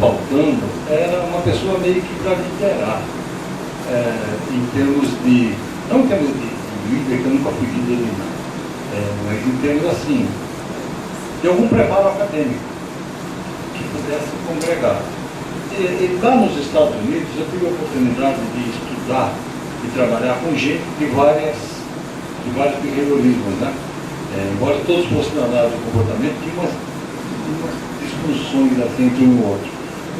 faltando era uma pessoa meio que para liderar, em termos de, não em termos de líder, que eu nunca fui líder nem nada, mas em termos assim, de algum preparo acadêmico que pudesse congregar. E lá nos Estados Unidos eu tive a oportunidade de estudar e trabalhar com gente de vários behaviorismos, né? Embora todos fossem na área do comportamento, tinha umas discussões assim entre um e outro.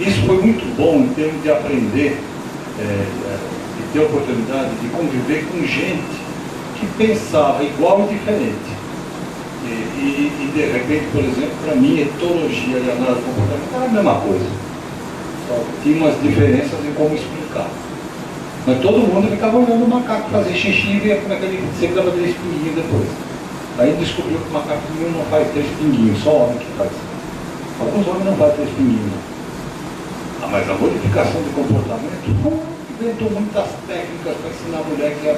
Isso foi muito bom em termos de aprender, de ter a oportunidade de conviver com gente que pensava igual e diferente. E de repente, por exemplo, para mim, etologia e análise do comportamento era a mesma coisa. Só tinha umas diferenças em como explicar. Mas todo mundo ficava olhando o macaco fazer xixi e via como é que ele sempre dava 3 pinguinhos depois. Aí descobriu que o macaco não faz 3 pinguinhos, só homem que faz. Alguns homens não fazem 3 pinguinhos. Mas a modificação de comportamento inventou muitas técnicas para ensinar a mulher que ia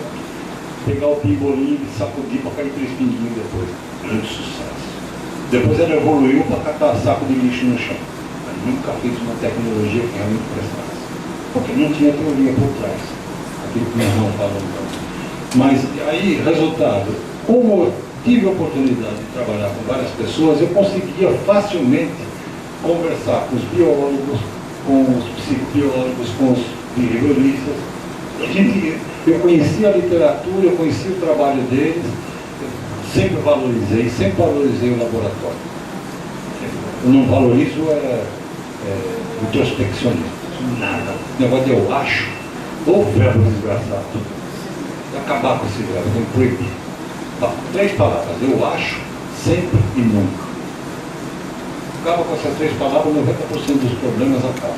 pegar o pimbolinho e sacudir para cair 3 pinguinhos depois. Grande sucesso. Depois ela evoluiu para catar saco de lixo no chão. Mas nunca fez uma tecnologia que realmente prestasse. Porque não tinha teoria por trás. Aquilo que nós não falamos. Mas aí, resultado, como eu tive a oportunidade de trabalhar com várias pessoas, eu conseguia facilmente conversar com os biólogos, com os psicobiólogos, com os behavioristas. Eu conhecia a literatura, eu conhecia o trabalho deles, sempre valorizei o laboratório. Eu não valorizo introspeccionismo. Nada. O negócio de eu acho, ou verbo desgraçado. Acabar com esse verbo, tem que proibir. 3 palavras, eu acho, sempre e nunca. Acaba com essas 3 palavras, 90% dos problemas acabam.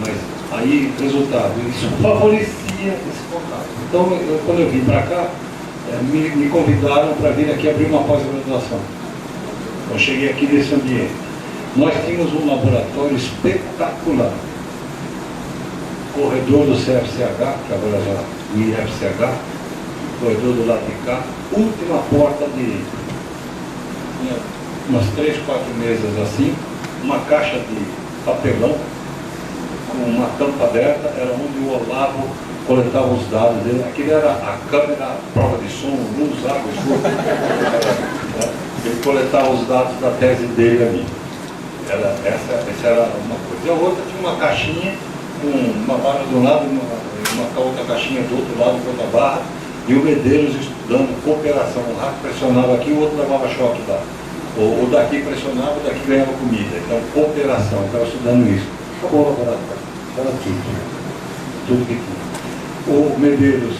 Mas aí, resultado, isso favorecia esse contato. Então, quando eu vim para cá, me convidaram para vir aqui abrir uma pós-graduação. Eu cheguei aqui nesse ambiente. Nós tínhamos um laboratório espetacular. Corredor do CFCH, que agora já o IFCH, corredor do lado de cá, última porta à direita. Tinha umas 3, 4 mesas assim, uma caixa de papelão, com uma tampa aberta, era onde o Olavo coletava os dados dele. Aquilo era a câmera, a prova de som, luz, água, esgoto. Ele coletava os dados da tese dele ali. Essa era uma coisa. E a outra tinha uma caixinha, com uma barra de um lado, uma outra caixinha do outro lado, com outra barra, e o Medeiros estudando cooperação. Um rato pressionava aqui, o outro levava choque lá. O daqui pressionava, o daqui ganhava comida. Então, cooperação, eu estava estudando isso. Acabou o laboratório. Era tudo que tinha. O Medeiros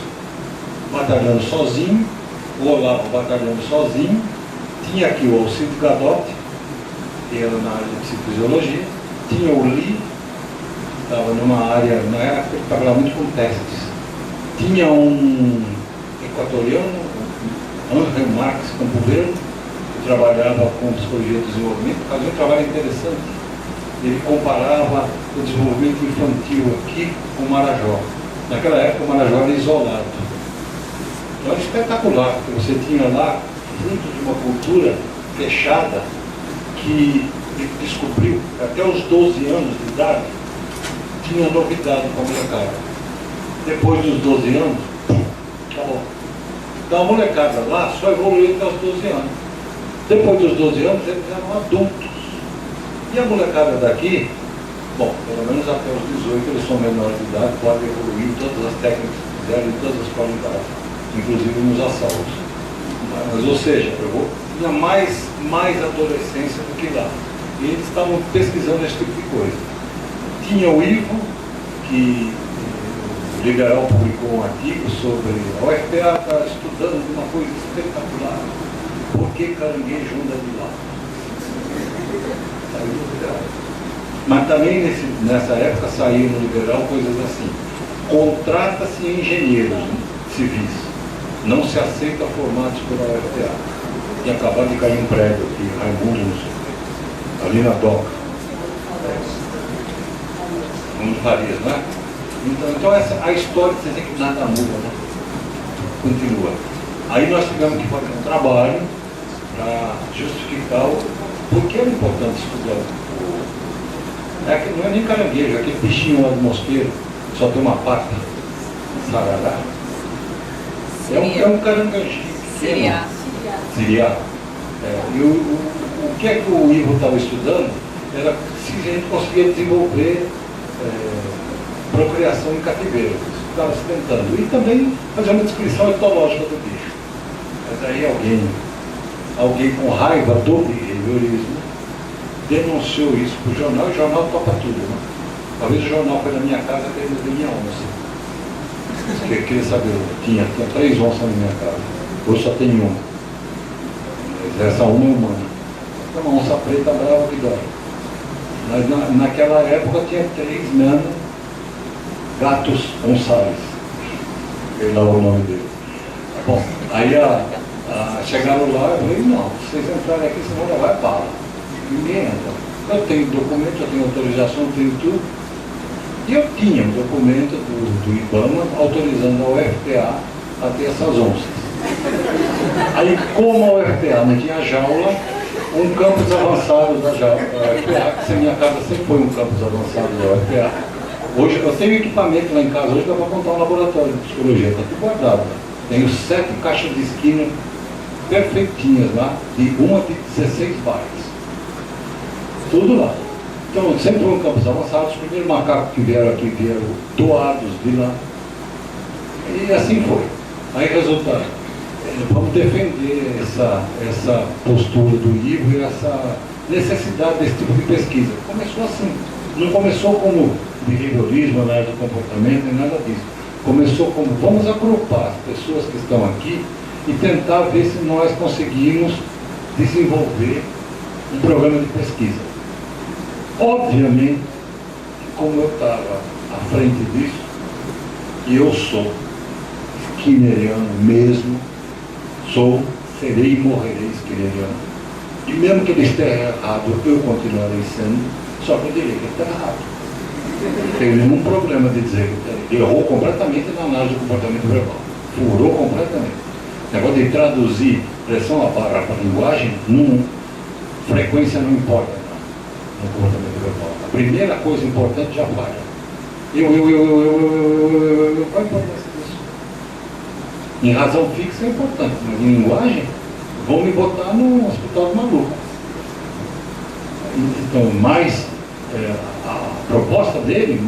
batalhando sozinho, o Olavo batalhando sozinho, tinha aqui o Alcides Gadotti, que era na área de psicofisiologia, tinha o Lee, estava numa área, na época ele trabalhava muito com testes. Tinha um equatoriano, Angel Marx Campo Verde, que trabalhava com psicologia do desenvolvimento, fazia um trabalho interessante. Ele comparava o desenvolvimento infantil aqui com o Marajó. Naquela época o Marajó era isolado. Então era espetacular, porque você tinha lá, fruto de uma cultura fechada, que ele descobriu, até os 12 anos de idade, tinha novidade com a molecada. Depois dos 12 anos, acabou. Então a molecada lá só evoluiu até os 12 anos. Depois dos 12 anos, eles eram adultos. E a molecada daqui, bom, pelo menos até os 18 eles são menores de idade, podem evoluir todas as técnicas que quiserem, todas as qualidades, inclusive nos assaltos. Mas, ou seja, tinha mais adolescência do que lá. E eles estavam pesquisando esse tipo de coisa. Tinha o Ivo, que o Liberal publicou um artigo sobre a UFPA está estudando uma coisa espetacular. Por que caranguejo anda de lá? Saiu no Liberal. Mas também nessa época saiu no Liberal coisas assim. Contrata-se engenheiros civis. Não se aceita formatos pela UFPA. E acabaram de cair um prédio aqui, Raimundo, ali na Doca. Raimundo Farias, não é? Então a história de dizer que nada muda, né? Continua. Aí nós tivemos que fazer um trabalho para justificar por que era importante estudar É que não é nem caranguejo, é aquele bichinho lá do mosqueiro, só tem uma pata. Sarará. É um caranguejinho. Siriá. Siriá. E o que é que o Ivo estava estudando era se a gente conseguia desenvolver procriação em cativeiro. Isso estava se tentando. E também fazer uma descrição etológica do bicho. Mas aí alguém com raiva do behaviorismo denunciou isso para o jornal, e o jornal topa tudo, né? Talvez o jornal foi na minha casa querendo ver minha onça. Eu queria saber, tinha 3 onças na minha casa, hoje só tem uma. Mas essa uma é humana. É uma onça preta brava que dói. Mas naquela época tinha 3 nanos, gatos onçais. Ele dava o nome dele. Bom, aí chegaram lá e eu falei, não, vocês entrarem aqui, senão não vai bala. Ninguém entra. Eu tenho documento, eu tenho autorização, eu tenho tudo. E eu tinha um documento do IBAMA autorizando a UFPA a ter essas onças. Aí, como a UFPA não tinha jaula, um campus avançado da UFPA, que a minha casa sempre foi um campus avançado da UFPA. Hoje, eu tenho equipamento lá em casa, hoje dá para montar um laboratório de psicologia, está tudo guardado. Tenho 7 caixas de esquina perfeitinhas lá, uma de 16 bairros. Tudo lá. Então, sempre foi um campus avançado. Os primeiros macacos que vieram aqui vieram doados de lá. E assim foi. Aí, resultado, vamos defender essa postura do Ivo e essa necessidade desse tipo de pesquisa. Começou assim. Não começou como behaviorismo, análise do comportamento, nem nada disso. Começou como, vamos agrupar as pessoas que estão aqui e tentar ver se nós conseguimos desenvolver um programa de pesquisa. Obviamente, como eu estava à frente disso, e eu sou skinneriano mesmo, serei e morrerei skinneriano. E mesmo que ele esteja errado, eu continuarei sendo, só que eu diria que ele está errado. Não tenho nenhum problema de dizer que ele errou completamente na análise do comportamento verbal. Furou completamente. O negócio de traduzir pressão a barra para a linguagem, frequência não importa no comportamento verbal. A primeira coisa importante já falha. Qual a importância disso? Em razão fixa é importante, mas em linguagem, vão me botar no hospital maluco. Então, mas a proposta dele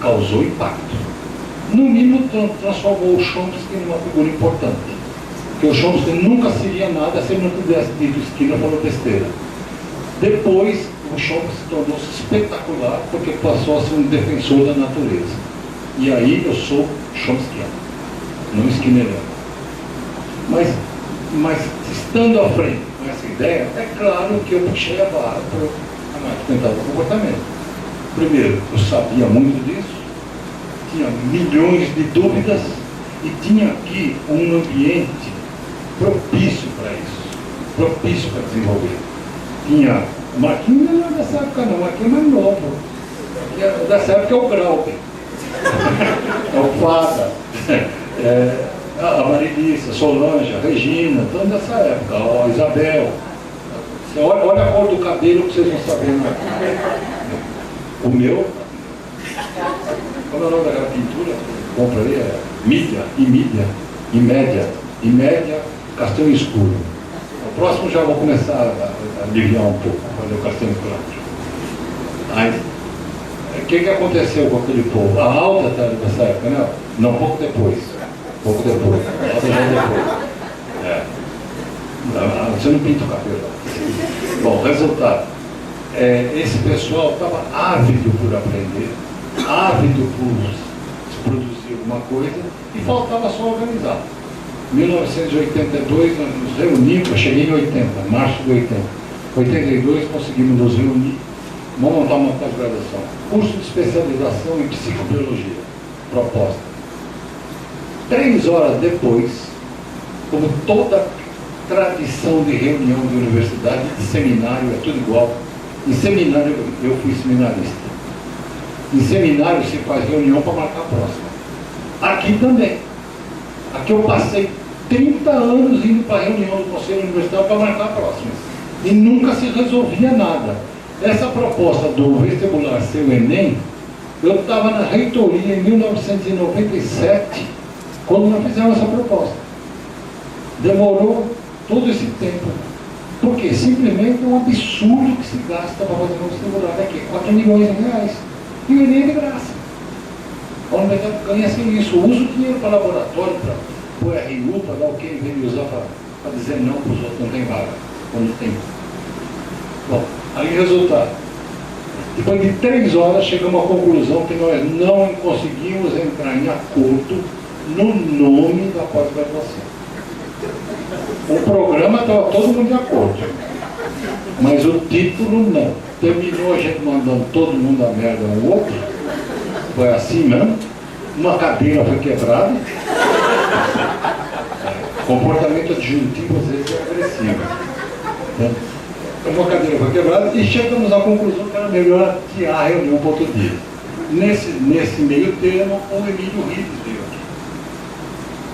causou impacto. No mínimo, transformou o Chomsky numa figura importante. Porque o Chomsky nunca seria nada se ele não tivesse dito Skinner falou besteira. Depois, o Chomsky se tornou-se espetacular porque passou a ser um defensor da natureza. E aí eu sou chomskiano, não skinneriano. Mas estando à frente com essa ideia, é claro que eu puxei a barra para análise tentar o comportamento. Primeiro, eu sabia muito disso, tinha milhões de dúvidas e tinha aqui um ambiente propício para isso, propício para desenvolver. Tinha Marquinhos não é dessa época não, Marquinhos é mais novo. Dessa época é o Grauber, é o Fada, a Marilissa, Solange, a Regina, toda dessa época, a Isabel. Olha a cor do cabelo que vocês vão saber. O meu, como é o nome daquela pintura? Compra ali, Imédia, Castanho Escuro. O próximo já vou começar a aliviar um pouco, fazer o castanho claro. Aí, o que aconteceu com aquele povo? A alta está nessa época, né? Não, pouco depois. A alta já depois. Você não pinta o cabelo. Bom, resultado. Esse pessoal estava ávido por aprender, ávido por produzir alguma coisa, e faltava só organizar. Em 1982, nós nos reunimos, eu cheguei em 80, março de 80. Em 82, conseguimos nos reunir, vamos montar uma pós-graduação. Curso de especialização em psicobiologia, proposta. 3 horas depois, como toda tradição de reunião de universidade, de seminário, é tudo igual. Em seminário, eu fui seminarista. Em seminário se faz reunião para marcar a próxima. Aqui também. Aqui eu passei 30 anos indo para a reunião do Conselho Universitário para marcar a próxima. E nunca se resolvia nada. Essa proposta do vestibular ser o Enem, eu estava na reitoria em 1997, quando nós fizemos essa proposta. Demorou todo esse tempo. Por quê? Simplesmente é um absurdo que se gasta para fazer um vestibular daqui, 4 milhões de reais. E o Enem é de graça. A universidade ganha sem isso. Usa o dinheiro para laboratório, para o RU, para dar o que em vez de usar para dizer não para os outros, não tem vaga, quando tem. Bom, aí resultado. Depois de 3 horas, chegamos à conclusão que nós não conseguimos entrar em acordo no nome da pós-graduação. O programa estava todo mundo de acordo, mas o título não. Terminou a gente mandando todo mundo a merda um ao outro. Foi assim mesmo. Uma cadeira foi quebrada. Comportamento adjuntivo às vezes é agressivo. Então, uma cadeira foi quebrada e chegamos à conclusão que era melhor adiar a reunião para outro dia. Nesse meio termo, o Emílio Rives veio aqui.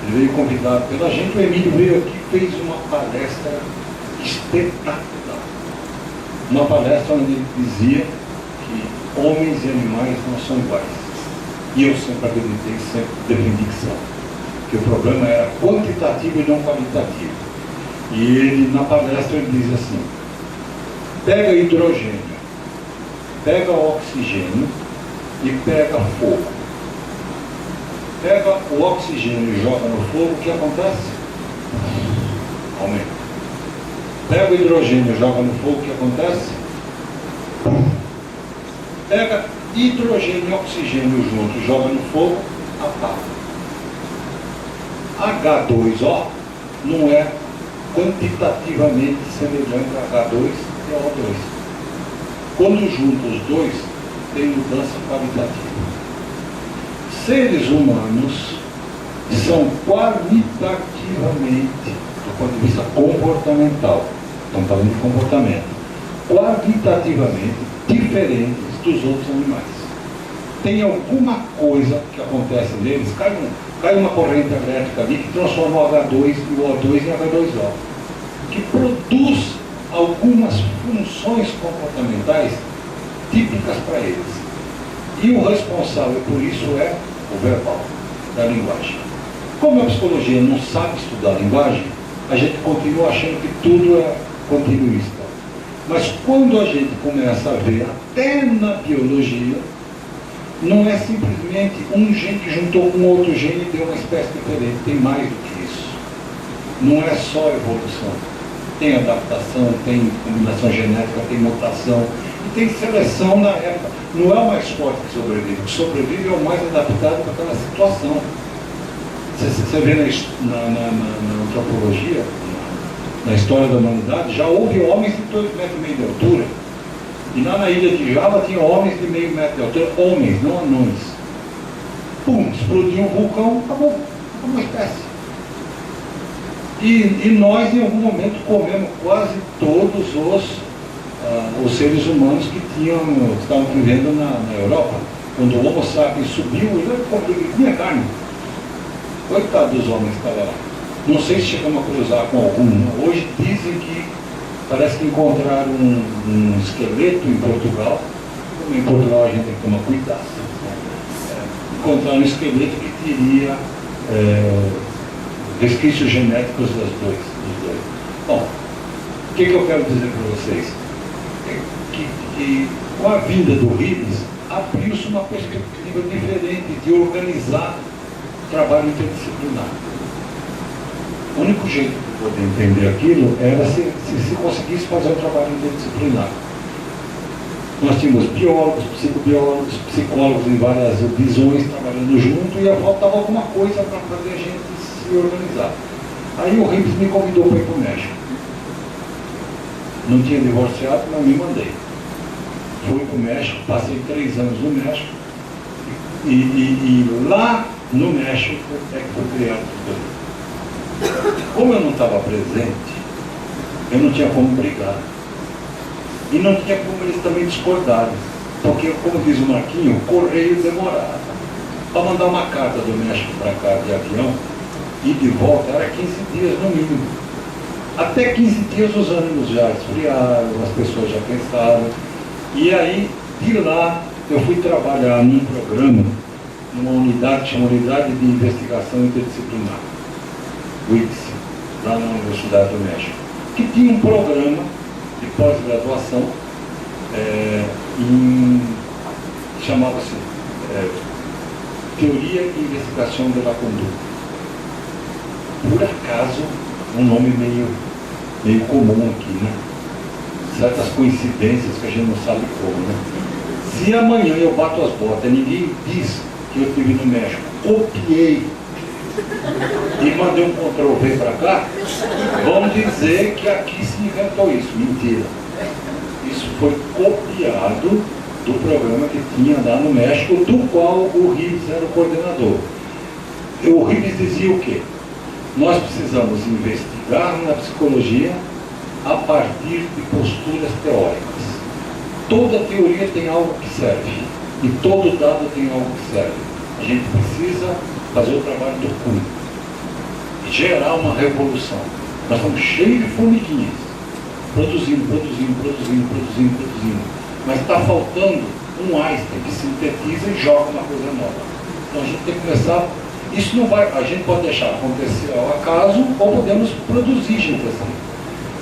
Ele veio convidado pela gente. O Emílio veio aqui e fez uma palestra espetacular. Uma palestra onde ele dizia que homens e animais não são iguais. E eu sempre acreditei, sempre defendi que são. Que o problema era quantitativo e não qualitativo. E ele, na palestra, ele diz assim: pega hidrogênio, pega oxigênio e pega fogo. Pega o oxigênio e joga no fogo, o que acontece? Aumenta. Pega o hidrogênio e joga no fogo, o que acontece? Pega hidrogênio e oxigênio juntos, joga no fogo, apaga. H2O não é quantitativamente semelhante a H2 e O2. Quando juntam os dois, tem mudança qualitativa. Seres humanos são qualitativamente, do ponto de vista comportamental, estamos falando de comportamento, qualitativamente diferentes dos outros animais. Tem alguma coisa que acontece neles, cai uma corrente elétrica ali que transforma o H2 e o O2 em H2O, que produz algumas funções comportamentais típicas para eles. E o responsável por isso é o verbal, da linguagem. Como a psicologia não sabe estudar a linguagem, a gente continua achando que tudo é continuista. Mas quando a gente começa a ver, até na biologia, não é simplesmente um gene que juntou com outro gene e deu uma espécie diferente. Tem mais do que isso. Não é só evolução. Tem adaptação, tem combinação genética, tem mutação e tem seleção na época. Não é o mais forte que sobrevive. O que sobrevive é o mais adaptado para aquela situação. Você vê na antropologia, na história da humanidade, já houve homens de 2,5 metros de altura. E lá na ilha de Java tinha homens de 0,5 metro de altura. Homens, não anões. Pum, explodiu um vulcão, acabou a espécie. E nós, em algum momento, comemos quase todos os seres humanos que estavam vivendo na Europa. Quando o Homo sapiens subiu, ele comia carne. Coitado dos homens que estavam lá. Não sei se chegamos a cruzar com algum. Hoje dizem que parece que encontraram um esqueleto em Portugal. Como em Portugal a gente tem que tomar cuidado. Encontraram um esqueleto que teria resquícios genéticos dos dois. Bom, o que eu quero dizer para vocês? Que com a vinda do Rives, abriu-se uma perspectiva diferente de organizar o trabalho interdisciplinar. O único jeito de poder entender aquilo era se conseguisse fazer um trabalho interdisciplinar. Nós tínhamos biólogos, psicobiólogos, psicólogos em várias visões trabalhando junto e faltava alguma coisa para fazer a gente se organizar. Aí o Rives me convidou para ir para o México. Não tinha divorciado, mas me mandei. Fui para o México, passei 3 anos no México e lá no México é que foi criado tudo. Como eu não estava presente, eu não tinha como brigar. E não tinha como eles também discordarem. Porque, como diz o Marquinho, o correio demorava. Para mandar uma carta do México para cá de avião, e de volta, era 15 dias no mínimo. Até 15 dias os ânimos já esfriaram, as pessoas já pensaram. E aí, de lá, eu fui trabalhar num programa, numa unidade, chama Unidade de Investigação Interdisciplinar, UITS, lá na Universidade do México, que tinha um programa de pós-graduação chamava-se Teoria e Investigação da Conduta. Por acaso, um nome meio comum aqui, né? Certas coincidências que a gente não sabe como, né? Se amanhã eu bato as botas e ninguém diz que eu estive no México, copiei e mandei um Ctrl+V para cá, vão dizer que aqui se inventou isso. Mentira. Isso foi copiado do programa que tinha lá no México, do qual o Rives era o coordenador. E o Rives dizia o quê? Nós precisamos investigar na psicologia a partir de posturas teóricas. Toda teoria tem algo que serve, e todo dado tem algo que serve. A gente precisa fazer o trabalho do cunho, gerar uma revolução. Nós estamos cheios de formiguinhas, produzindo. Mas está faltando um Einstein que sintetiza e joga uma coisa nova. Então a gente tem que começar. Isso não vai, a gente pode deixar acontecer ao acaso ou podemos produzir gente assim.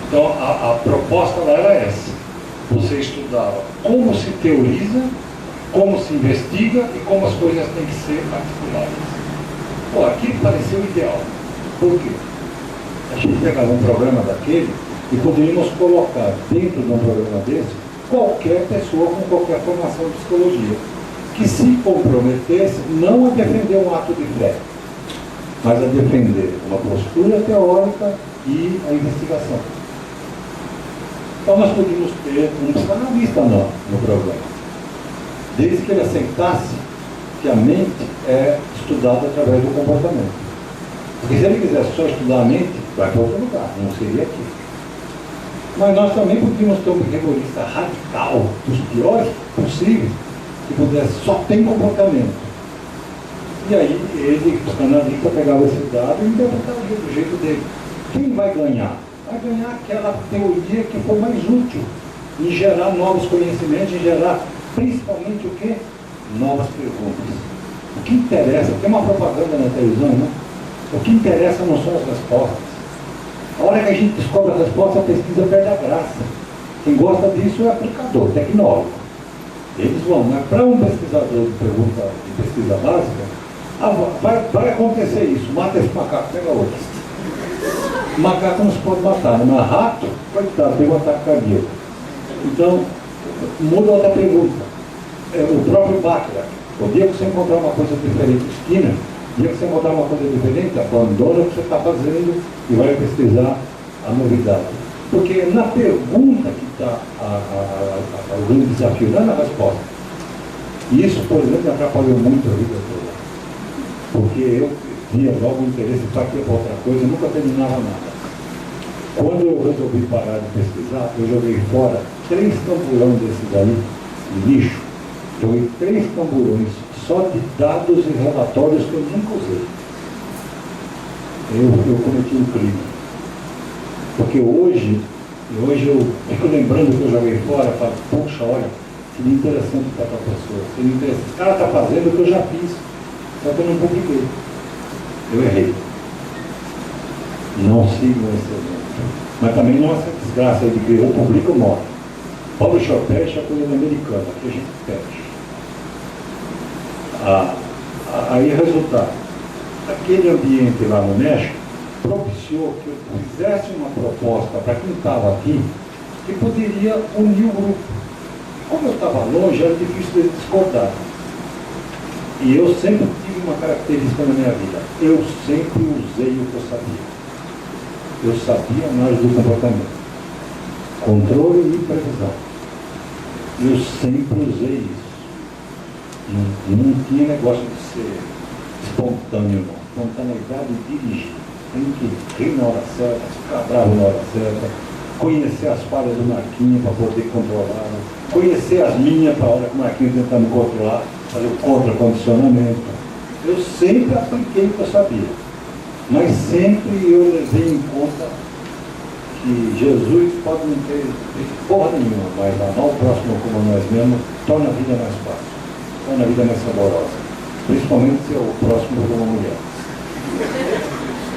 Então a proposta lá era essa. Você estudava como se teoriza, como se investiga e como as coisas têm que ser articuladas. Pô, aquilo pareceu ideal. Por quê? A gente pegava um programa daquele e poderíamos colocar dentro de um programa desse qualquer pessoa com qualquer formação de psicologia, que se comprometesse não a defender um ato de fé, mas a defender uma postura teórica e a investigação. Então nós podíamos ter um psicanalista no programa, desde que ele aceitasse que a mente é estudada através do comportamento. Porque se ele quisesse só estudar a mente, vai para outro lugar, não seria aqui. Mas nós também podíamos ter um rigorista radical, dos piores possíveis, que pudesse só ter comportamento. E aí ele, o psicanalista, pegava esse dado e interpretaria do jeito dele. Quem vai ganhar? Vai ganhar aquela teoria que for mais útil em gerar novos conhecimentos, em gerar principalmente o quê? Novas perguntas. O que interessa, tem uma propaganda na televisão, né? O que interessa não são as respostas. A hora que a gente descobre a resposta, a pesquisa perde a graça. Quem gosta disso é aplicador, tecnólogo. Eles vão, mas para um pesquisador de pesquisa básica, vai acontecer isso, mata esse macaco, pega outro. Macaco não se pode matar, né? Mas rato, coitado, tem um ataque cardíaco. Então, muda outra pergunta. O próprio Butler, o dia que você encontrar uma coisa diferente, Skinner, o dia que você encontrar uma coisa diferente, abandona o que você está fazendo e vai pesquisar a novidade. Porque na pergunta que está o grande desafio, não é na resposta. E isso, por exemplo, me atrapalhou muito a vida toda. Porque eu via logo o interesse para que outra coisa, eu nunca terminava nada. Quando eu resolvi parar de pesquisar, eu joguei fora 3 tamborões desses aí, de lixo. Joguei 3 tamborões só de dados e relatórios que eu nunca usei. Eu cometi um crime. Porque hoje eu fico lembrando que eu joguei fora, falo, poxa, olha, seria interessante para outra pessoa. Seria interessante. Esse cara está fazendo o que eu já fiz, só que eu não publiquei. Eu errei. Não sigo esse exemplo. Mas também não é essa desgraça de que eu publico ou morre. Publisher pede é coisa americana, aqui a gente pede. Aí, resultado, aquele ambiente lá no México propiciou que eu fizesse uma proposta para quem estava aqui que poderia unir o grupo. Como eu estava longe, era difícil de discordar. E eu sempre tive uma característica na minha vida. Eu sempre usei o que eu sabia. Eu sabia a análise do comportamento. Controle e previsão. Eu sempre usei isso. Não tinha negócio de ser espontâneo, não. Espontaneidade de dirigir. Tem que rir na hora certa, ficar bravo na hora certa, conhecer as falhas do Marquinhos para poder controlar, conhecer as minhas para a hora que o Marquinhos tentar me controlar, fazer o contra-condicionamento. Eu sempre apliquei o que eu sabia, mas sempre eu levei em conta que Jesus pode não ter feito porra nenhuma, mas amar o próximo como nós mesmos torna a vida mais fácil, torna a vida mais saborosa. Principalmente se o próximo for uma mulher.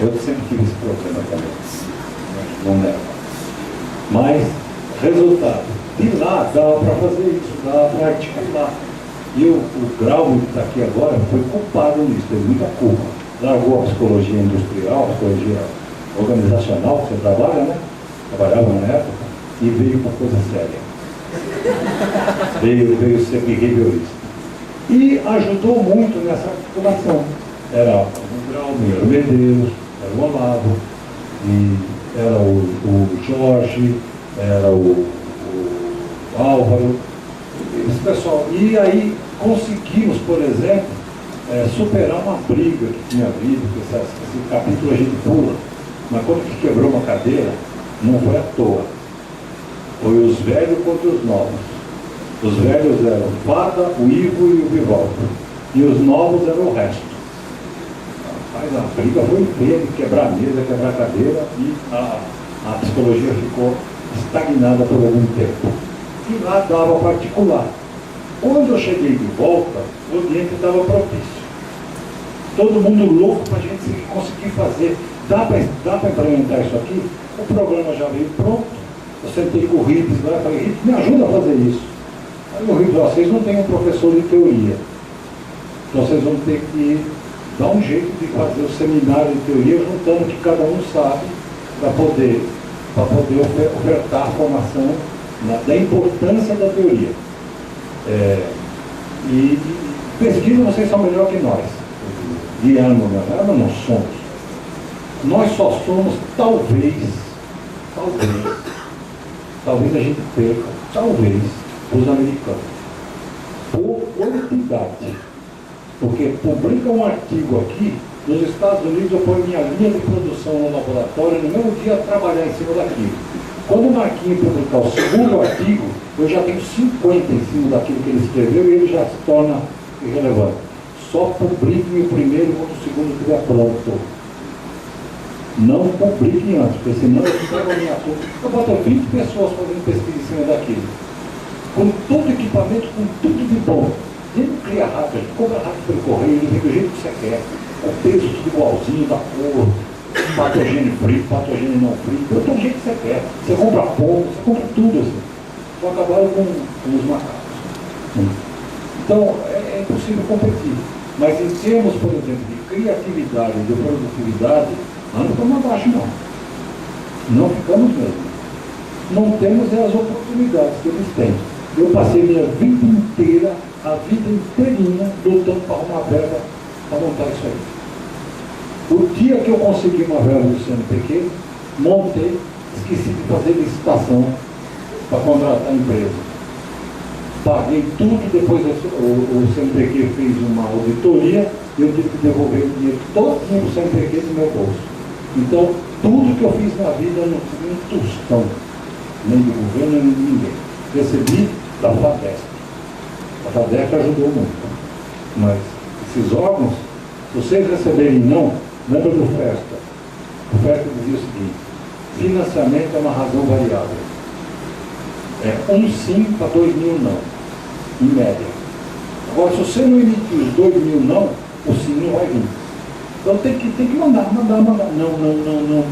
Eu sempre tive esse problema também. Não leva. Mas, resultado, de lá dava para fazer isso, dava para articular. E o Grau, que está aqui agora, foi culpado nisso, teve muita culpa. Largou a psicologia industrial, a psicologia organizacional, que você trabalha, né? Trabalhava na época, e veio para coisa séria. veio ser behaviorista. E ajudou muito nessa articulação. Era o Grau, era o Medeiros, era o Olavo, e era o Jorge, era o Álvaro, esse pessoal. E aí conseguimos, por exemplo, superar uma briga que tinha havido, que esse capítulo a gente pula, mas quando que quebrou uma cadeira, não foi à toa. Foi os velhos contra os novos. Os velhos eram o Fada, o Ivo e o Vivaldo. E os novos eram o resto. Mas a briga foi feia de quebrar a mesa, quebrar a cadeira, e a psicologia ficou estagnada por algum tempo. E lá dava particular. Quando eu cheguei de volta, o ambiente estava propício. Todo mundo louco para a gente conseguir fazer. Dá para implementar isso aqui? O programa já veio pronto. Eu sentei com o Rips lá e falei, Rips, me ajuda a fazer isso. Aí o Rips, vocês não têm um professor de teoria. Então vocês vão ter que dar um jeito de fazer o seminário de teoria juntando o que cada um sabe para poder ofertar a formação da importância da teoria. E pesquisa, vocês são melhor que nós. Guiando, mas não somos. Nós só somos, talvez a gente perca, talvez, os americanos. Por quantidade. Porque publica um artigo aqui, nos Estados Unidos eu ponho minha linha de produção no laboratório, no mesmo dia trabalhar em cima daquilo. Quando o Marquinhos publicar o segundo artigo, eu já tenho 50 em cima daquilo que ele escreveu e ele já se torna irrelevante. Só publiquem o primeiro quando o segundo estiver pronto. Não publiquem antes, porque senão eu pego a minha turma. Eu boto 20 pessoas fazendo pesquisa em cima daquilo. Com todo equipamento, com tudo de bom. Ele não cria rápido, ele compra rápido pelo correio, ele vem do jeito que você quer. O peso tudo igualzinho, da cor, patogênio frio, patogênio não frio, do jeito que você quer. Você compra pouco, você compra tudo assim. Só acabaram com os macacos. Então, é impossível competir. Mas em termos, por exemplo, de criatividade, de produtividade, não ficamos abaixo, não. Não ficamos mesmo. Não temos as oportunidades que eles têm. Eu passei minha vida inteira, a vida inteirinha, lutando para arrumar verba para montar isso aí. O dia que eu consegui uma verba do CNPq, montei, esqueci de fazer licitação para contratar a empresa. Paguei tudo, depois o CNPq fez uma auditoria e eu tive que devolver o dinheiro todo do CNPq do meu bolso. Então, tudo que eu fiz na vida eu não tive um tostão, nem do governo, nem de ninguém. Recebi da FADESP. A FADESP ajudou muito. Mas esses órgãos, se vocês receberem não, lembra do FESTA. O FESTA dizia o seguinte: financiamento é uma razão variável. É um sim para 2.000 não, em média. Agora, se você não emitir os 2.000 não, o sim não vai vir. Então tem que mandar. Não.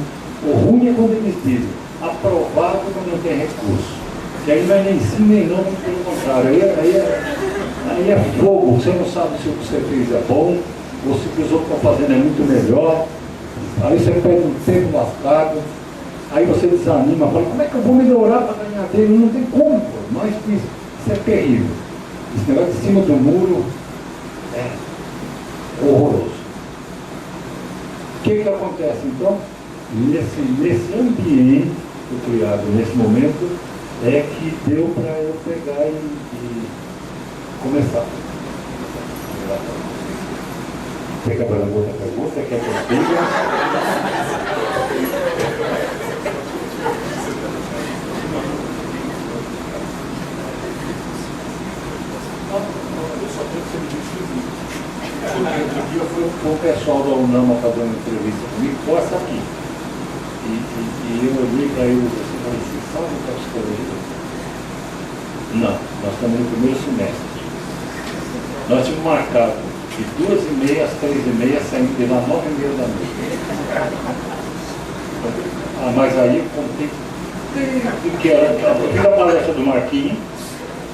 O ruim é quando eles dizem aprovado, mas não tem recurso. Que aí não é nem sim nem não, mas pelo contrário. Aí é fogo, você não sabe se o que você fez é bom, ou se o que os outros estão fazendo é muito melhor. Aí você perde um tempo lascado. Aí você desanima, fala, como é que eu vou melhorar para ganhar dele? Não tem como, pô. Mas isso é terrível. Esse negócio de cima do muro é horroroso. O que acontece então? Nesse ambiente criado nesse momento, é que deu para eu pegar e começar. Quer que eu faça outra pergunta? Quer que eu diga? Outro dia foi o pessoal da UNAMA fazer uma entrevista comigo, com essa aqui. E eu olhei para eles assim, falei, vocês sabem o que é psicologia? Não, nós estamos no primeiro semestre. Nós tínhamos marcado de 2h30 às 3h30, saindo de lá 9h30 da noite. Mas aí eu contei tudo que era. Eu fiz a palestra do Marquinhos,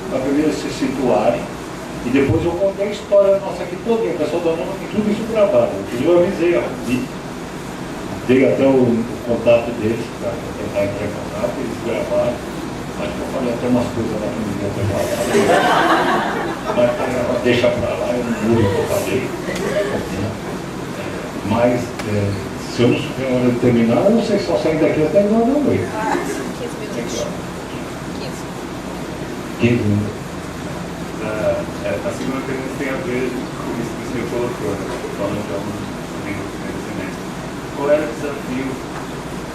para primeiro se situarem, e depois eu contei a história nossa aqui toda. O pessoal da Nova tem tudo isso gravado. Eu avisei, dei até o contato deles para tentar entrar em contato, eles gravaram. Acho que eu falei até umas coisas lá que não devia ter falado. Mas deixa para lá, eu não mudo o que eu falei. Mas se eu não souber a hora de terminar, vocês só saem daqui até 9 da noite. 15 minutos. A segunda pergunta tem a ver com isso que o senhor colocou, né? Falando de alunos também no primeiro semestre. Qual era o desafio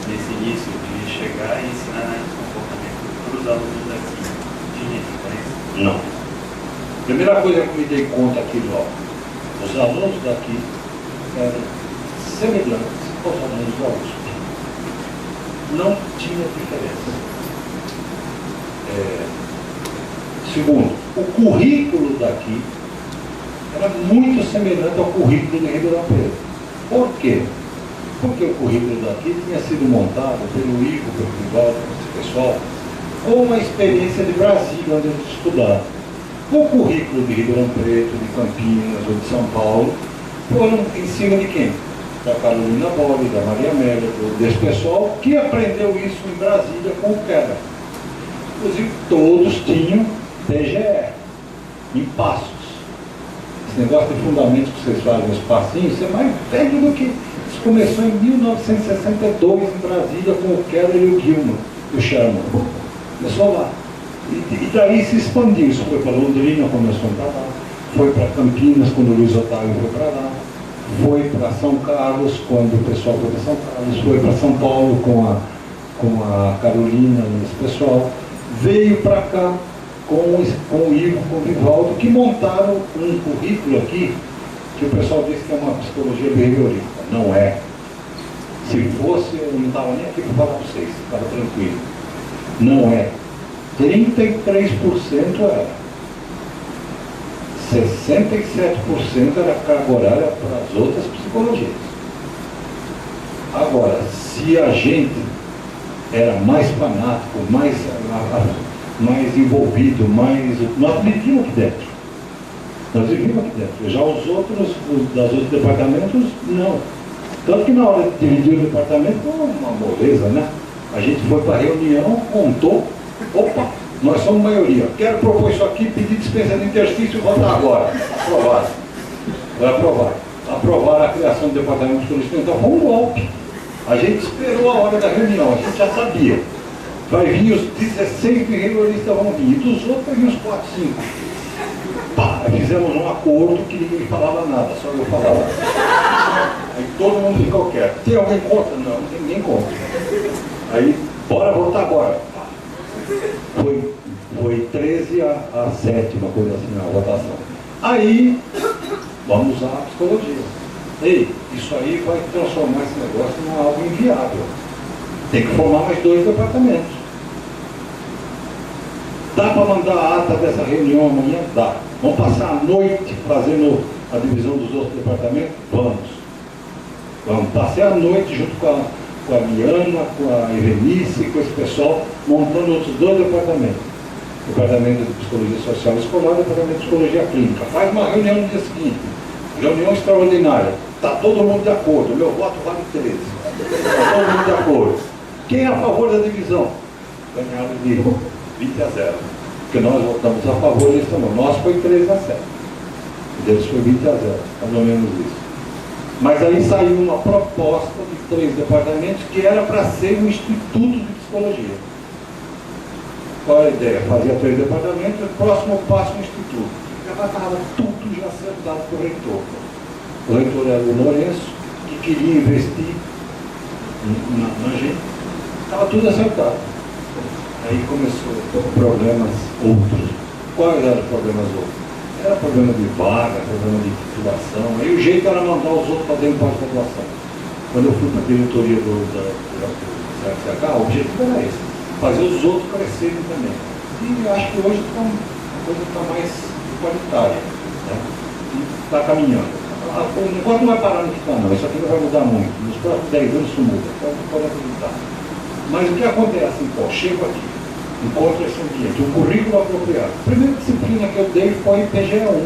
nesse início de chegar e ensinar esse comportamento para os alunos daqui de início, parece? Não. Primeira coisa que eu me dei conta aqui logo, os alunos daqui eram semelhantes aos alunos da USP. Não tinha diferença. Segundo, o currículo daqui era muito semelhante ao currículo de Ribeirão Preto. Por quê? Porque o currículo daqui tinha sido montado pelo Ivo, pelo Rivaldo, pelo pessoal, com uma experiência de Brasília, onde eles estudaram. O currículo de Ribeirão Preto, de Campinas ou de São Paulo foram em cima de quem? Da Carolina Bolle, da Maria Amélia, desse pessoal que aprendeu isso em Brasília com o Quebra. Inclusive, todos tinham PGE, em passos. Esse negócio de fundamentos que vocês fazem, os passinhos, isso é mais velho do que... Isso começou em 1962 em Brasília com o Keller e o Gilman, o Sherman. Começou lá. E daí se expandiu. Isso foi para Londrina, começou para lá. Foi para Campinas, quando o Luiz Otávio foi para lá. Foi para São Carlos, quando o pessoal foi para São Carlos. Foi para São Paulo com a Carolina e esse pessoal. Veio para cá com o Ivo, com o Vivaldo, que montaram um currículo aqui, que o pessoal disse que é uma psicologia behaviorista. Não é. Se fosse, eu não estava nem aqui para falar para vocês, estava tranquilo. Não é. 33% era. 67% era carga horária para as outras psicologias. Agora, se a gente era mais fanático, mais envolvido, nós vivíamos aqui dentro. Nós vivíamos aqui dentro. Já os outros, das outros departamentos, não. Tanto que na hora de dividir o departamento, uma moleza, né? A gente foi para a reunião, contou, opa, nós somos maioria. Quero propor isso aqui, pedir dispensa de interstício e votar agora. Aprovar. Vai aprovar. Aprovar a criação do departamento de psicologia. Então foi um golpe. A gente esperou a hora da reunião, a gente já sabia. Vai vir os 16 behavioristas vão vir, e dos outros vai vir os 4, 5. Pá, fizemos um acordo que ninguém falava nada, só eu falava. Aí todo mundo ficou quieto. Tem alguém contra? Não, não tem ninguém contra. Aí, bora votar agora. Foi 13 a 7, uma coisa assim, a votação. Aí, vamos usar a psicologia. Ei, isso aí vai transformar esse negócio em algo inviável. Tem que formar mais 2 departamentos. Dá para mandar a ata dessa reunião amanhã? Dá. Vamos passar a noite fazendo a divisão dos outros departamentos? Vamos. Passei a noite junto com a Liana, com a Evenice, com esse pessoal, montando outros 2 departamentos. Departamento de Psicologia Social Escolar e Departamento de Psicologia Clínica. Faz uma reunião no dia seguinte. Reunião extraordinária. Está todo mundo de acordo. O meu voto vale 13. Está todo mundo de acordo. Quem é a favor da divisão? Ganharam de 20 a 0. Porque nós votamos a favor deles também. Nosso foi 13 a 7. O deles foi 20 a 0. Mais ou menos isso. Mas aí saiu uma proposta de 3 departamentos que era para ser um instituto de psicologia. Qual era a ideia? Fazia 3 departamentos, o próximo passo um instituto. Já estava tudo já acertado com o reitor. O reitor era o Lourenço, que queria investir na gente. Estava tudo acertado. Aí começou problemas outros. Quais eram os problemas outros? Era problema de vaga, problema de titulação. Aí o jeito era mandar os outros fazerem pós-graduação. quando eu fui para a diretoria do CFCH, o objetivo era esse, fazer os outros crescerem também. E acho que hoje a coisa está mais igualitária, né? E está caminhando. O negócio não vai parar no que está, não. Isso aqui não vai mudar muito. Nos próximos 10 anos isso muda, pode acreditar. Mas o que acontece, então? Chego aqui, encontro esse ambiente, o currículo apropriado. A primeira disciplina que eu dei foi PGE1.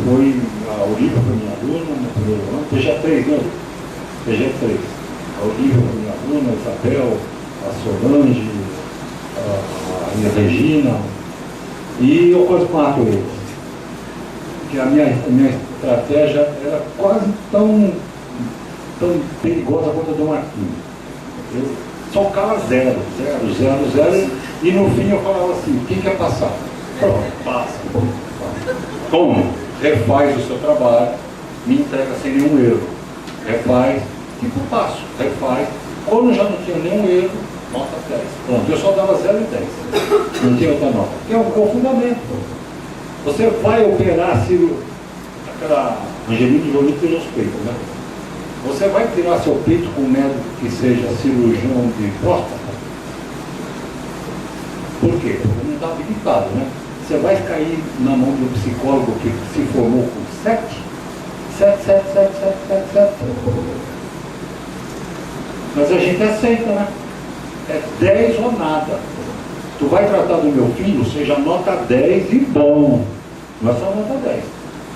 Foi a Olívia, foi minha aluna, no primeiro ano, PGE3, não? PGE3. A Olívia foi minha aluna, a Isabel, a Solange, a Regina, e eu quase mato eles. Porque a minha estratégia era quase tão perigosa quanto a do Marquinhos. Eu socava 0, e no fim eu falava assim, quem quer passar? Pronto, passa. Como? Refaz o seu trabalho, me entrega sem nenhum erro. Refaz, tipo passo, refaz. Quando já não tinha nenhum erro, nota 10. Pronto, eu só dava 0 e 10. Não tinha outra nota. Que é o fundamento. Você vai operar aquela Angelina Jolie tirou os peitos, né? Você vai tirar seu peito com um médico que seja cirurgião de próstata? Por quê? Porque não está habilitado, né? Você vai cair na mão de um psicólogo que se formou com 7. Mas a gente aceita, né? É 10 ou nada. Tu vai tratar do meu filho, seja nota 10 e bom. Não é só nota 10.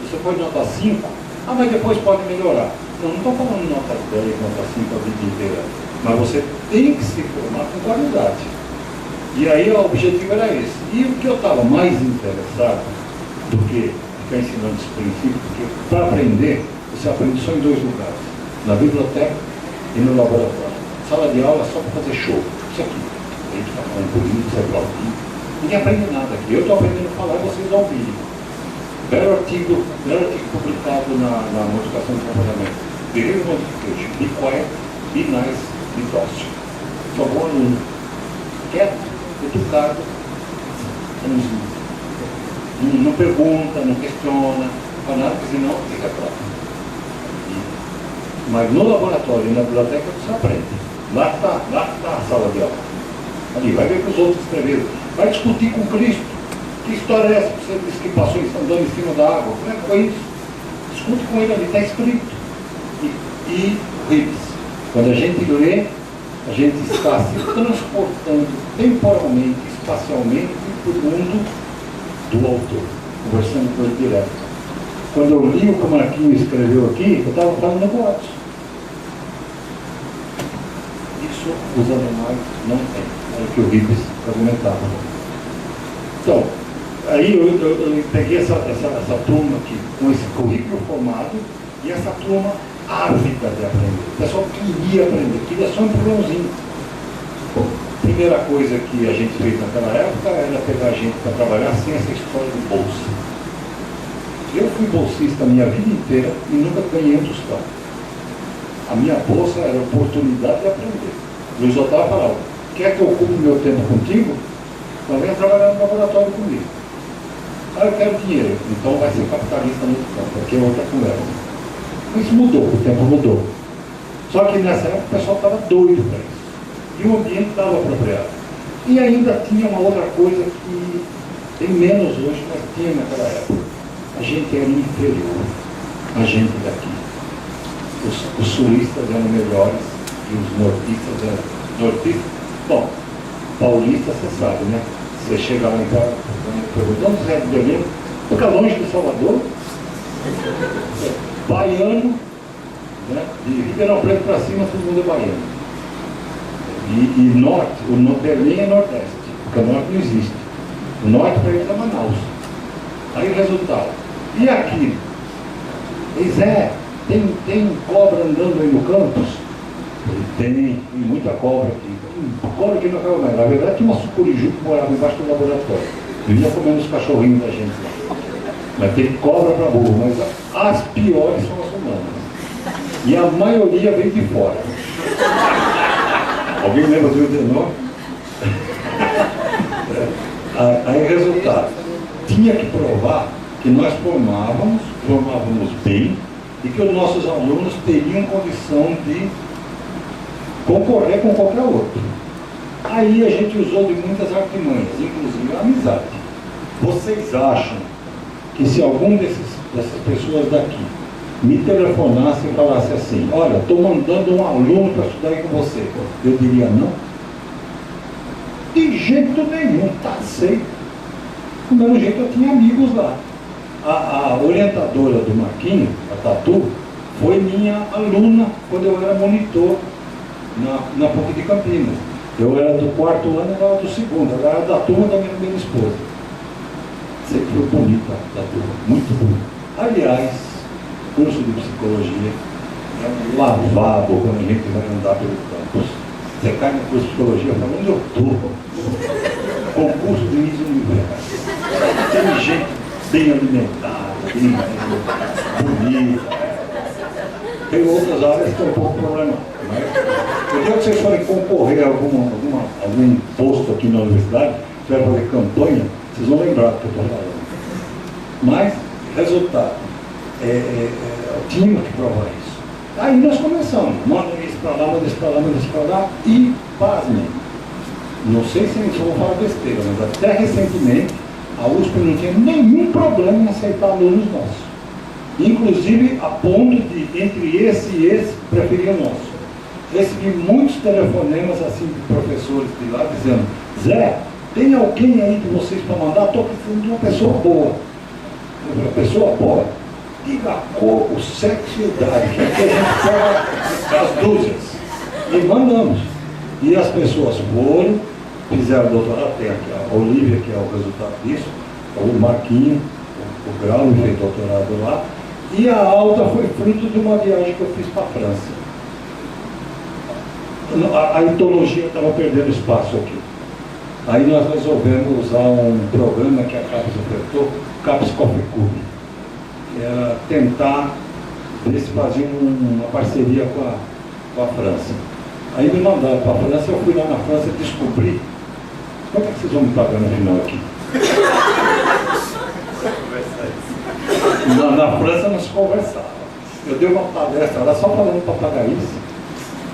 Você pode nota 5, mas depois pode melhorar. Não estou falando nota 10, nota 5 a vida inteira. Mas você tem que se formar com qualidade. E aí o objetivo era esse. E o que eu estava mais interessado do que ficar ensinando esse princípio, porque para aprender, você aprende só em 2 lugares. Na biblioteca e no laboratório. Sala de aula é só para fazer show. Isso aqui. A gente está falando bonito, você aplaudir. Ninguém aprende nada aqui. Eu estou aprendendo a falar e vocês ouvirem. Belo artigo publicado na modificação do comportamento. Behavior modification. Be quiet, be nice, be docile. Só bom aluno. Quieto, educado, não pergunta, não questiona, não faz nada, porque senão fica claro. Mas no laboratório e na biblioteca você aprende. Lá está a sala de aula. Ali, vai ver o que os outros escreveram. Vai discutir com Cristo. Que história é essa que você disse que passou andando em cima da água? Como é que foi isso? Discute com ele ali, está escrito. E Ribes. Quando a gente lê, a gente está se transportando temporalmente, espacialmente para o mundo do autor, conversando com ele direto. Quando eu li o que o Marquinhos escreveu aqui, eu estava falando negócio. Isso os animais não têm. Era o que o Ribes argumentava. Então, aí eu peguei essa turma aqui, com esse currículo formado, e essa turma ávida de aprender. O pessoal queria aprender, queria só um empurrãozinho. Primeira coisa que a gente fez naquela época era pegar gente para trabalhar sem essa história de bolsa. Eu fui bolsista a minha vida inteira e nunca ganhei um tostão. A minha bolsa era a oportunidade de aprender. Luiz Otávio falava, quer que eu ocupe meu tempo contigo? Então venha trabalhar no laboratório comigo. Eu quero dinheiro, então vai ser capitalista no campo, porque é outra conversa. Isso mudou, o tempo mudou. Só que nessa época o pessoal estava doido para isso. E o ambiente estava apropriado. E ainda tinha uma outra coisa que tem menos hoje, mas tinha naquela época. A gente era inferior, a gente daqui. Os sulistas eram melhores e os nortistas eram nortistas. Bom, paulista você sabe, né? Você chega lá em casa e pergunta, onde é de Belém? Fica longe de Salvador. Baiano, né? De Ribeirão Preto para cima, todo mundo é baiano. E norte, o Belém é nordeste, porque o norte não existe. O norte para eles é Manaus. Aí o resultado. E aqui? Tem cobra andando aí no campus? Tem muita cobra aqui. Cobra aqui não acaba mais. Na verdade tinha uma sucuriju que morava embaixo do laboratório. Vivia comendo os cachorrinhos da gente lá. Mas tem cobra para burro, mas as piores são as humanas. E a maioria vem de fora. Alguém lembra do 19? Aí resultado. Tinha que provar que nós formávamos bem e que os nossos alunos teriam condição de concorrer com qualquer outro. Aí a gente usou de muitas artimanhas, inclusive a amizade. Vocês acham que se algum dessas pessoas daqui me telefonasse e falasse assim, olha, estou mandando um aluno para estudar aí com você, eu diria não? De jeito nenhum, tá aceito. Do mesmo jeito eu tinha amigos lá. A orientadora do Marquinho, a Tatu, foi minha aluna quando eu era monitor na PUC de Campinas. Eu era do 4º ano, ela era do 2º, ela era da turma da minha esposa. Sempre foi bonita da turma, muito bonita. Aliás, curso de psicologia é um lavabo quando a gente vai andar pelo campus. Você cai no curso de psicologia, fala, onde eu estou? Concurso de Miss Universo. Tem gente bem alimentada, bem bonita. Tem outras áreas que é um pouco problemáticas. Eu quero que vocês forem concorrer a algum posto aqui na universidade, vai fazer campanha, vocês vão lembrar do que eu estou falando. Mas, resultado, tínhamos que provar isso. Aí nós começamos, manda isso para lá, manda isso para lá, manda isso para lá, e pasmem. Não sei se eu vou falar besteira, mas até recentemente a USP não tinha nenhum problema em aceitar alunos nossos. Inclusive a ponto de, entre esse e esse, preferir o nosso. Recebi muitos telefonemas assim de professores de lá dizendo, Zé, tem alguém aí de vocês para mandar? Estou precisando de uma pessoa boa. Uma pessoa boa? Diga a cor, o sexo e a idade, que aqui a gente pega as dúzias. E mandamos. E as pessoas foram, fizeram doutorado, tem aqui a Olivia, que é o resultado disso, o Marquinho, o Grau, fez doutorado lá, e a alta foi fruto de uma viagem que eu fiz para a França. A etologia estava perdendo espaço aqui. Aí nós resolvemos usar um programa que a CAPES ofertou, CAPES Coffee Club, que era tentar ver se fazia uma parceria com a França. Aí me mandaram para a França, eu fui lá na França e descobri. Quanto é que vocês vão me pagar no final aqui? Na França não se conversava. Eu dei uma palestra lá só falando papagaice,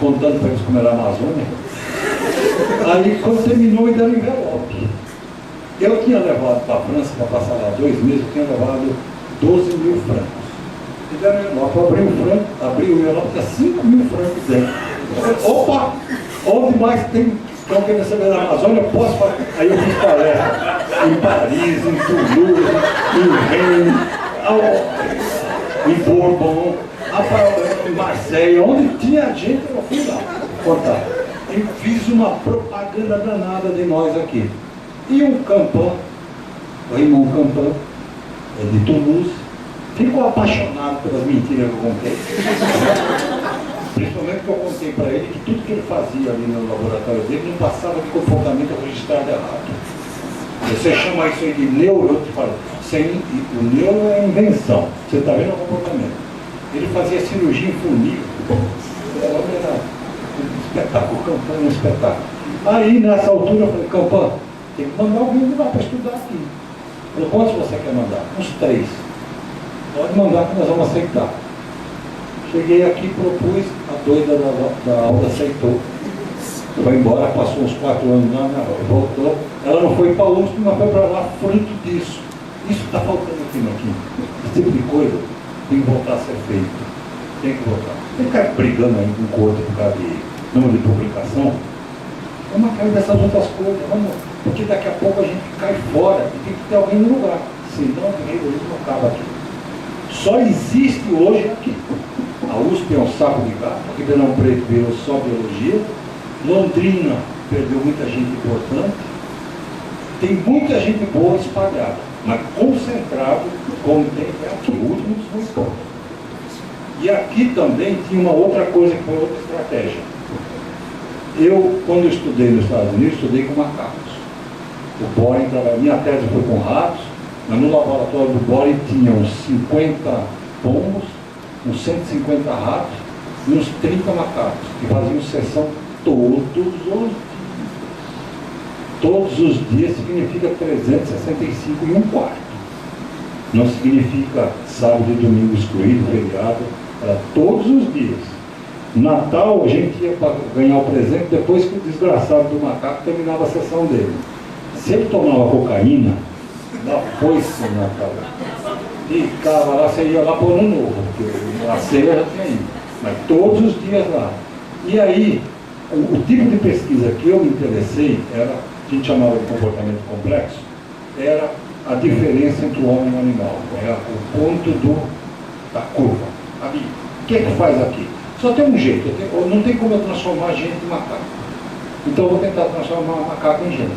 contando para eles como era a Amazônia. Aí quando terminou, me deram um envelope. Eu tinha levado para a França, para passar lá 2 meses, eu tinha levado 12 mil francos. Me deram um envelope, eu abri o envelope, tinha 5 mil francos dentro. Eu falei, opa, onde mais tem? Então, quem receber na Amazônia, eu posso fazer. Aí eu fiz palestra em Paris, em Toulouse, em Rennes, em Bourbon, em Marseille, onde tinha gente, eu fui lá contar. E fiz uma propaganda danada de nós aqui. E o Campan, o Raymond Campan, de Toulouse, ficou apaixonado pelas mentiras que eu contei. Principalmente que eu contei para ele que tudo que ele fazia ali no laboratório dele não passava de comportamento registrado errado. Você chama isso aí de neuro, eu te falo, o neuro é invenção, você está vendo o comportamento. Ele fazia cirurgia em funil. Era um espetáculo, o Campan é um espetáculo. Aí nessa altura eu falei, Campan, tem que mandar alguém de lá para estudar aqui. Ele falou, quantos você quer mandar? Uns 3. Pode mandar que nós vamos aceitar. Cheguei aqui, propus, a doida da aula aceitou. Foi embora, passou uns 4 anos lá, voltou. Ela não foi para a USP, mas foi para lá fruto disso. Isso está faltando aqui, Marquinhos. Esse tipo de coisa tem que voltar a ser feito. Tem que voltar. Tem que ficar brigando aí com o outro por causa de número de publicação. Vamos atrás dessas outras coisas, porque daqui a pouco a gente cai fora e tem que ter alguém no lugar. Senão o terrorismo acaba aqui. Só existe hoje aqui. A USP é um saco de gato, Ribeirão Preto virou só biologia, Londrina perdeu muita gente importante, tem muita gente boa espalhada, mas concentrado, como tem aqui, o último dos muito poucos. E aqui também tinha uma outra coisa que foi outra estratégia. Eu, quando estudei nos Estados Unidos, estudei com macacos. O Boring trabalhava, minha tese foi com ratos, mas no laboratório do Boring tinha uns 50 pombos, uns 150 ratos e uns 30 macacos, que faziam sessão todos os dias. Todos os dias significa 365 e um quarto. Não significa sábado e domingo excluído, feriado, era todos os dias. Natal a gente ia para ganhar o presente depois que o desgraçado do macaco terminava a sessão dele. Se ele tomava cocaína, lá foi-se o Natal. E cara, lá você ia lá para o Ano Novo, porque a ceia já tinha ido. Mas todos os dias lá. E aí, o tipo de pesquisa que eu me interessei era, a gente chamava de comportamento complexo, era a diferença entre o homem e o animal. Era o ponto da curva. Ali, o que é que faz aqui? Só tem um jeito, não tem como eu transformar a gente em macaco. Então eu vou tentar transformar o macaco em gente.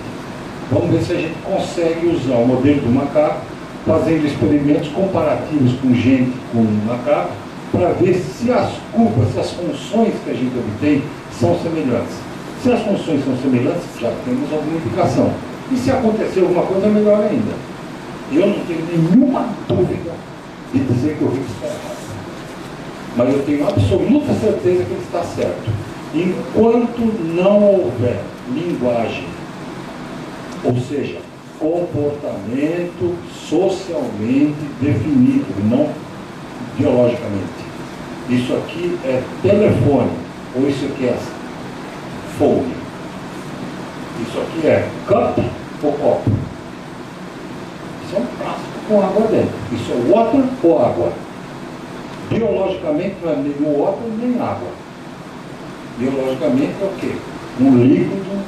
Vamos ver se a gente consegue usar o modelo do macaco, fazendo experimentos comparativos com gente, com macaco, para ver se as curvas, se as funções que a gente obtém são semelhantes. Se as funções são semelhantes, já temos alguma indicação. E se acontecer alguma coisa, melhor ainda. Eu não tenho nenhuma dúvida de dizer que o Higgs está errado. Mas eu tenho absoluta certeza que ele está certo. Enquanto não houver linguagem, ou seja, comportamento socialmente definido, não biologicamente. Isso aqui é telefone, ou isso aqui é phone. Isso aqui é cup ou copo. Isso é um plástico com água dentro. Isso é water ou água. Biologicamente não é nem water nem água. Biologicamente é o quê? Um líquido,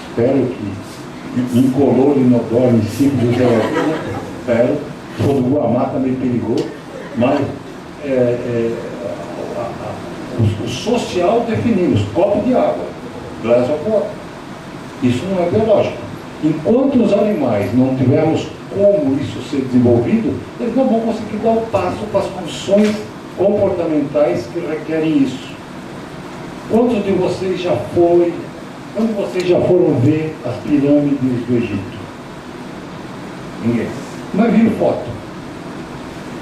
espero que incolor, inodoro, em ciclo de gelatina, espero, todo o Guamá está meio perigoso, mas o social definimos, copo de água, glass of water. Isso não é biológico. Enquanto os animais não tivermos como isso ser desenvolvido, eles não vão conseguir dar o passo para as funções comportamentais que requerem isso. Quantos de vocês já foram ver as pirâmides do Egito? Ninguém. Mas viram foto.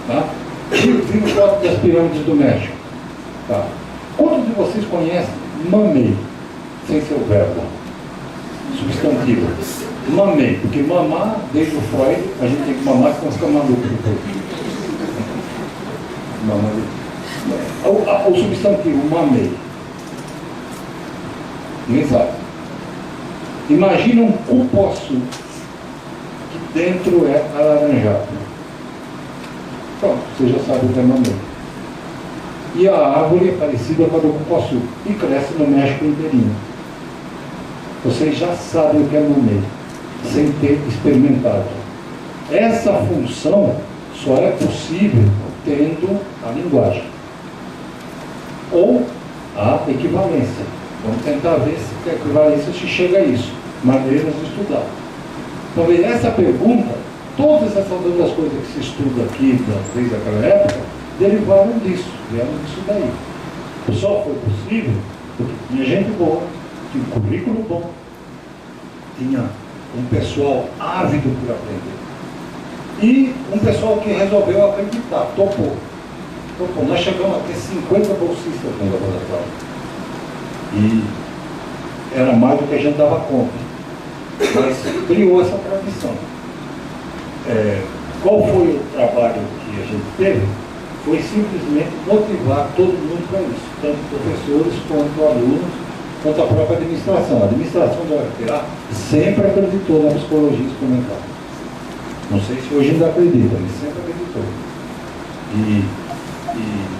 Tá? Viram foto das pirâmides do México. Tá? Quantos de vocês conhecem mamei, sem ser o verbo? Substantivo. Mamei, porque mamar, desde o Freud, a gente tem que mamar, senão fica maluco depois. O substantivo, mamei. Ninguém sabe. Imagina um cupuaçu que dentro é alaranjado. Pronto, você já sabe o que é mamei. E a árvore é parecida com a do cupuaçu e cresce no México inteirinho. Vocês já sabem o que é mamei, sem ter experimentado. Essa função só é possível tendo a linguagem ou a equivalência. Vamos tentar ver se a equivalência se chega a isso. Maneiras de estudar. Então, essa pergunta, todas essas outras coisas que se estuda aqui desde aquela época, derivaram disso, vieram disso daí. Só foi possível porque tinha gente boa, tinha um currículo bom, tinha um pessoal ávido por aprender. E um pessoal que resolveu acreditar, topou. Nós chegamos a ter 50 bolsistas no laboratório. E era mais do que a gente dava conta. Mas criou essa tradição. Qual foi o trabalho que a gente teve? Foi simplesmente motivar todo mundo para isso, tanto professores quanto alunos, quanto a própria administração. A administração da UFPA sempre acreditou na psicologia experimental. Não sei se hoje ainda acredita, mas sempre acreditou. E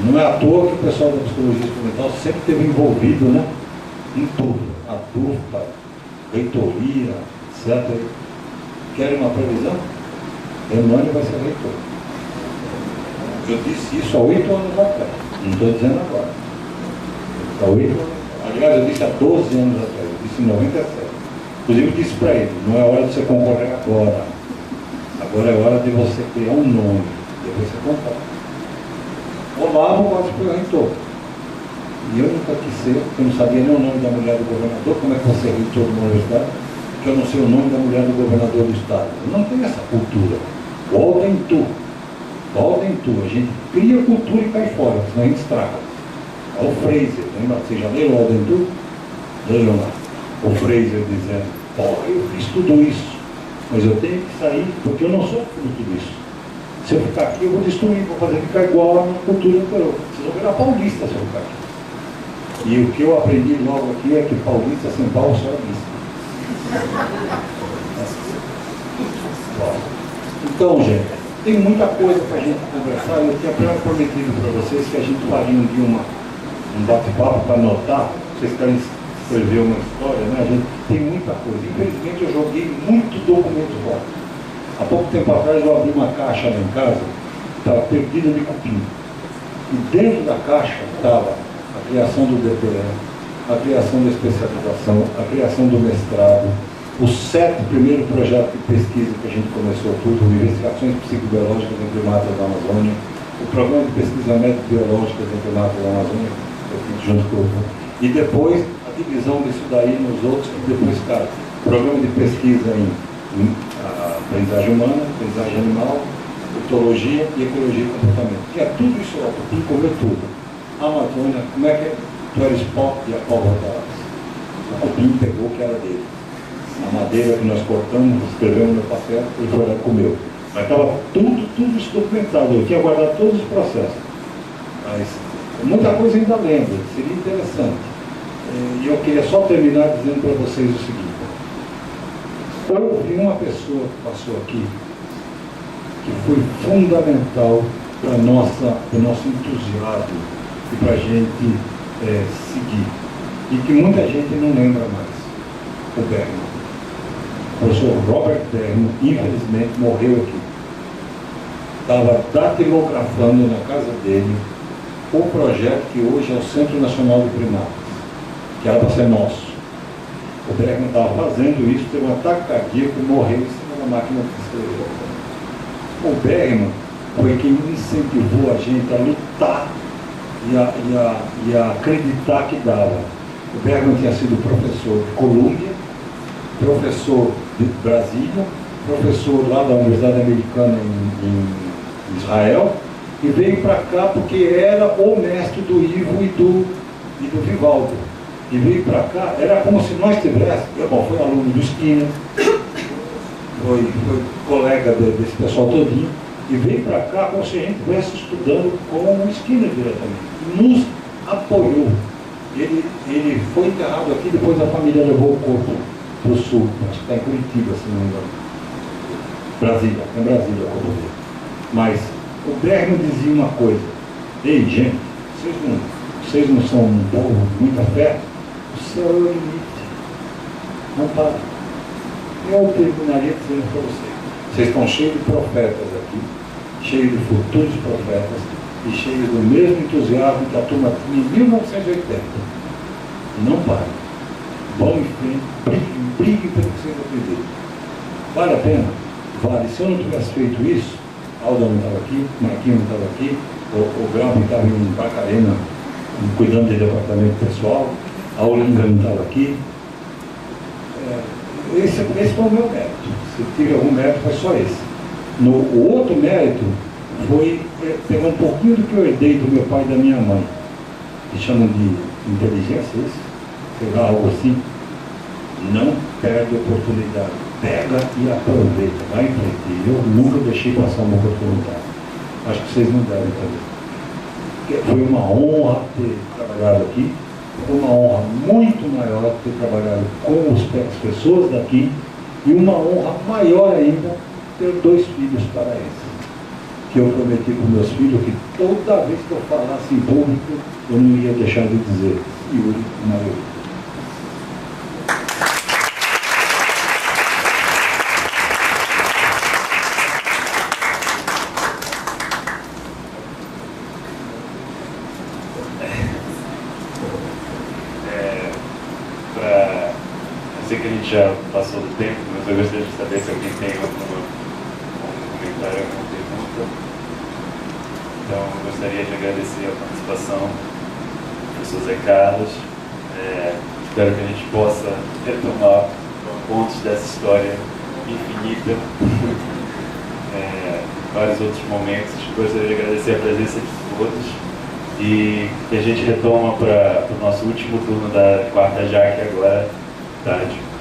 não é à toa que o pessoal da psicologia experimental sempre esteve envolvido, né, em tudo. A DUFPA, reitoria, etc. Querem uma previsão? Emmanuel vai ser reitor. Eu disse isso há 8 anos atrás. Não estou dizendo agora. Há 8 anos. Aliás, eu disse há 12 anos atrás. Eu disse em 97. Inclusive, eu disse para ele: não é hora de você concorrer agora. Agora é hora de você criar um nome. Depois você concorre. Olavo quase foi reitor. E eu nunca quis ser, porque eu não sabia nem o nome da mulher do governador. Como é que você é reitor de uma universidade? Que eu não sei o nome da mulher do governador do estado. Eu não tenho essa cultura. Ordem tu. A gente cria cultura e cai fora, senão a gente estraga. É o Fraser, lembra? Vocês já leram Ordem tu? Leiam lá. O Fraser dizendo: eu fiz tudo isso, mas eu tenho que sair porque eu não sou fruto disso. Se eu ficar aqui, eu vou destruir, vou fazer ficar igual a minha cultura anterior. Vocês vão virar paulista se eu ficar aqui. E o que eu aprendi logo aqui é que paulista sem pau só é mista. Então, gente, tem muita coisa para a gente conversar. Eu tinha prometido para vocês que a gente faria um dia um bate-papo para anotar. Vocês querem escrever uma história, né? A gente tem muita coisa. Infelizmente, eu joguei muito documento fora. Há pouco tempo atrás, eu abri uma caixa lá em casa, estava perdida de cupim. E dentro da caixa estava a criação do DPE, a criação da especialização, a criação do mestrado, os 7 primeiros projetos de pesquisa que a gente começou tudo, investigações psicobiológicas em primatas da Amazônia, o programa de pesquisa médico-biológica em primatas da Amazônia, eu fiz junto com o e depois a divisão disso daí nos outros, que depois, cara, programa de pesquisa em aprendizagem humana, aprendizagem animal, etologia e ecologia e comportamento. Que é tudo isso, ó, o Cupim comeu tudo. A Amazônia, como é que é? Tu eres pó e a pólvora da o Cupim pegou o que era dele. A madeira que nós cortamos, escrevemos no papel, ele foi lá e comeu. Mas estava tudo isso documentado, eu tinha guardado todos os processos. Mas muita coisa ainda lembro, seria interessante. E eu queria só terminar dizendo para vocês o seguinte. Houve uma pessoa que passou aqui que foi fundamental para o nosso entusiasmo e para a gente seguir. E que muita gente não lembra mais. O Bergman. O professor Robert Bergman, infelizmente, morreu aqui. Estava datilografando na casa dele o projeto que hoje é o Centro Nacional de Primatas, que era para ser nosso. O Bergman estava fazendo isso, teve um ataque cardíaco e morreu em cima da máquina de escrever. O Bergman foi quem incentivou a gente a lutar e a acreditar que dava. O Bergman tinha sido professor de Colômbia, professor de Brasília, professor lá da Universidade Americana em Israel, e veio para cá porque era o mestre do Ivo e do Vivaldo. E veio para cá, era como se nós tivéssemos, bom, foi aluno do Skinner, foi colega desse pessoal todinho, e veio para cá como se a gente estivesse estudando com o Skinner diretamente. E nos apoiou. Ele foi enterrado aqui, depois a família levou o corpo para o sul, acho que está em Curitiba, se não me engano. Brasília, é Brasília o corpo dele. Mas o Bergman dizia uma coisa: ei, gente, vocês não são um povo de muita fé? O céu é o limite. Não para. Eu terminaria dizendo para vocês: vocês estão cheios de profetas aqui, cheios de futuros profetas e cheios do mesmo entusiasmo que a turma tinha em 1980. Não parem. Vão em frente, briguem pelo que vocês acreditam. Vale a pena? Vale. Se eu não tivesse feito isso, Alda não estava aqui, Marquinhos não estava aqui, o Grau estava em Barcarena, cuidando do departamento pessoal, a Olinda não estava aqui. Esse foi o meu mérito. Se tive algum mérito, foi só esse. O outro mérito foi pegar um pouquinho do que eu herdei do meu pai e da minha mãe, que chamam de inteligência, isso? Sei lá, algo assim. Não perde oportunidade. Pega e aproveita. Vai em frente. Eu nunca deixei passar uma oportunidade. Acho que vocês não devem também. Foi uma honra ter trabalhado aqui. Foi uma honra muito maior ter trabalhado com as pessoas daqui. E uma honra maior ainda ter 2 filhos paraenses. Que eu prometi para os meus filhos que toda vez que eu falasse em público, eu não ia deixar de dizer Yuri Maioria. Eu sei que a gente já passou do tempo, mas eu gostaria de saber se alguém tem algum comentário, alguma pergunta. Então, eu gostaria de agradecer a participação do professor Zé Carlos. Espero que a gente possa retomar pontos dessa história infinita, vários outros momentos. Gostaria de agradecer a presença de todos e que a gente retoma para o nosso último turno da quarta JAC agora, tarde.